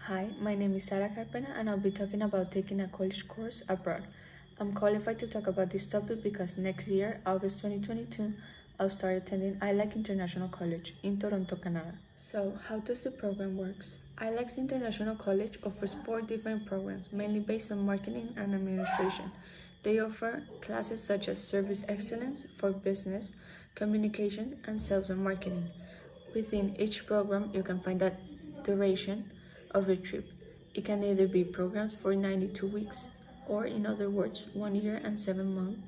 Hi, my name is Sara Carpena and I'll be talking about taking a college course abroad. I'm qualified to talk about this topic because next year, August 2022, I'll start attending ILAC International College in Toronto, Canada. So, how does the program work? ILAC's International College offers 4 different programs, mainly based on marketing and administration. They offer classes such as Service Excellence for Business, Communication, and Sales and Marketing. Within each program, you can find that duration of the trip. It can either be programs for 92 weeks, or in other words, 1 year and 7 months,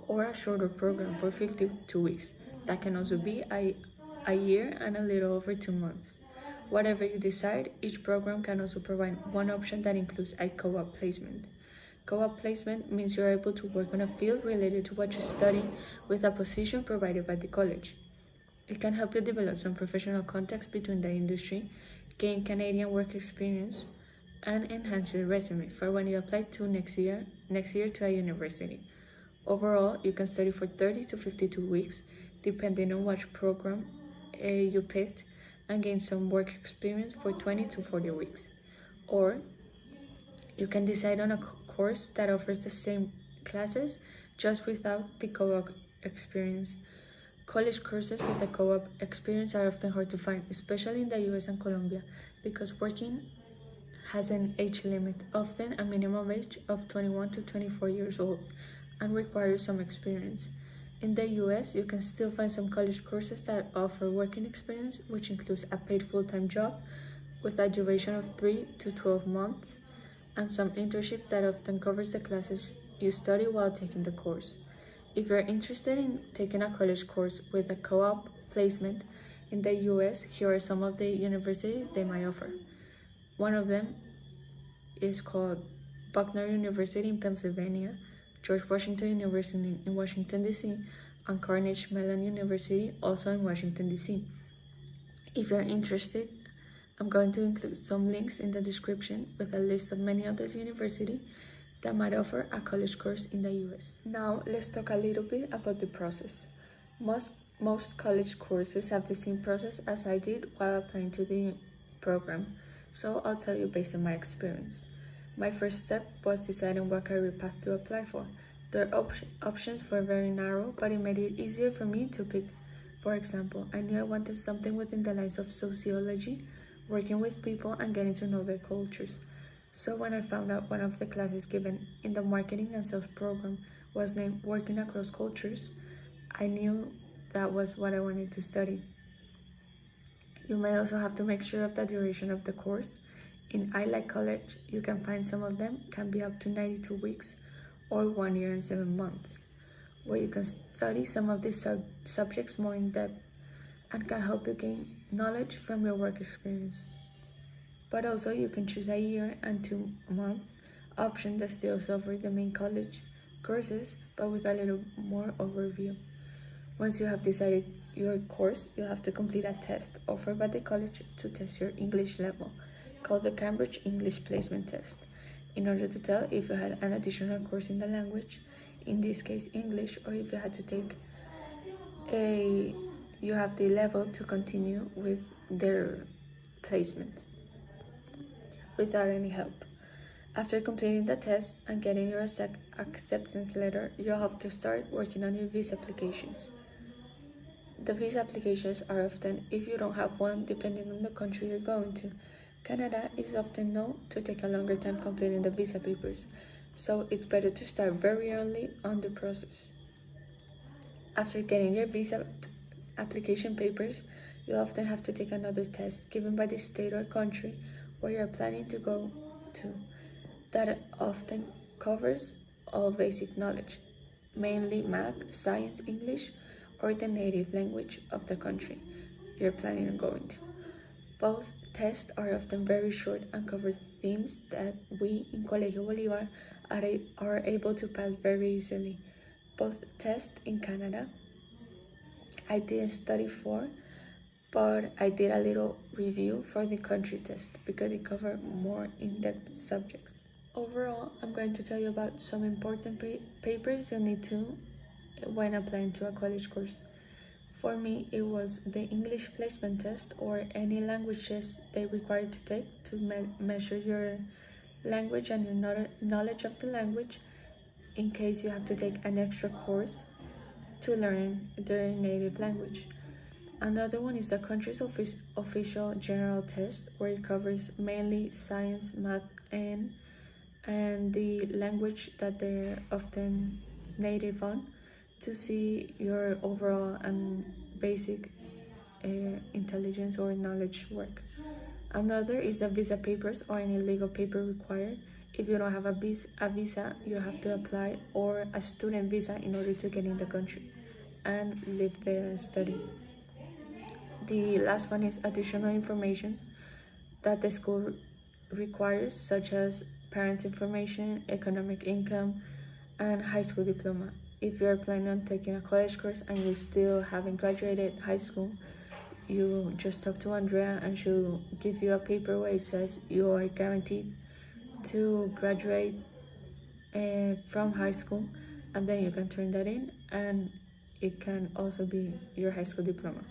or a shorter program for 52 weeks. That can also be a year and a little over 2 months. Whatever you decide, each program can also provide one option that includes a co-op placement. Co-op placement means you're able to work on a field related to what you study with a position provided by the college. It can help you develop some professional contacts between the industry, gain Canadian work experience, and enhance your resume for when you apply to next year to a university. Overall, you can study for 30 to 52 weeks, depending on which program you picked, and gain some work experience for 20 to 40 weeks. Or you can decide on a course that offers the same classes, just without the co-op experience. College courses with a co-op experience are often hard to find, especially in the US and Colombia, because working has an age limit, often a minimum age of 21 to 24 years old, and requires some experience. In the US, you can still find some college courses that offer working experience, which includes a paid full-time job with a duration of 3 to 12 months, and some internship that often covers the classes you study while taking the course. If you're interested in taking a college course with a co-op placement in the US, here are some of the universities they might offer. One of them is called Buckner University in Pennsylvania, George Washington University in Washington, D.C., and Carnegie Mellon University, also in Washington, D.C. If you're interested, I'm going to include some links in the description with a list of many other universities that might offer a college course in the US. Now, let's talk a little bit about the process. Most college courses have the same process as I did while applying to the program, so I'll tell you based on my experience. My first step was deciding what career path to apply for. The options were very narrow, but it made it easier for me to pick. For example, I knew I wanted something within the lines of sociology, working with people and getting to know their cultures. So when I found out one of the classes given in the marketing and sales program was named Working Across Cultures, I knew that was what I wanted to study. You may also have to make sure of the duration of the course. In ILAC College, you can find some of them can be up to 92 weeks or 1 year and 7 months, where you can study some of these subjects more in depth and can help you gain knowledge from your work experience. But also you can choose a year and 2 month option that still offers the main college courses, but with a little more overview. Once you have decided your course, you have to complete a test offered by the college to test your English level, called the Cambridge English Placement Test, in order to tell if you had an additional course in the language, in this case English, or if you had to take you have the level to continue with their placement without any help. After completing the test and getting your acceptance letter, you'll have to start working on your visa applications. The visa applications are often, if you don't have one, depending on the country you're going to. Canada is often known to take a longer time completing the visa papers, so it's better to start very early on the process. After getting your visa application papers, you often have to take another test given by the state or country where you're planning to go to, that often covers all basic knowledge, mainly math, science, English, or the native language of the country you're planning on going to. Both tests are often very short and cover themes that we in Colegio Bolivar are able to pass very easily. Both tests in Canada I didn't study for, but I did a little review for the country test because it covered more in-depth subjects. Overall, I'm going to tell you about some important papers you need to when applying to a college course. For me, it was the English placement test or any language test they require to take to measure your language and your knowledge of the language in case you have to take an extra course to learn their native language. Another one is the country's official general test, where it covers mainly science, math, and the language that they're often native on, to see your overall and basic intelligence or knowledge work. Another is the visa papers or any legal paper required. If you don't have a visa, you have to apply or a student visa in order to get in the country and live there and study. The last one is additional information that the school requires, such as parents' information, economic income, and high school diploma. If you are planning on taking a college course and you still haven't graduated high school, you just talk to Andrea and she'll give you a paper where it says you are guaranteed to graduate from high school, and then you can turn that in and it can also be your high school diploma.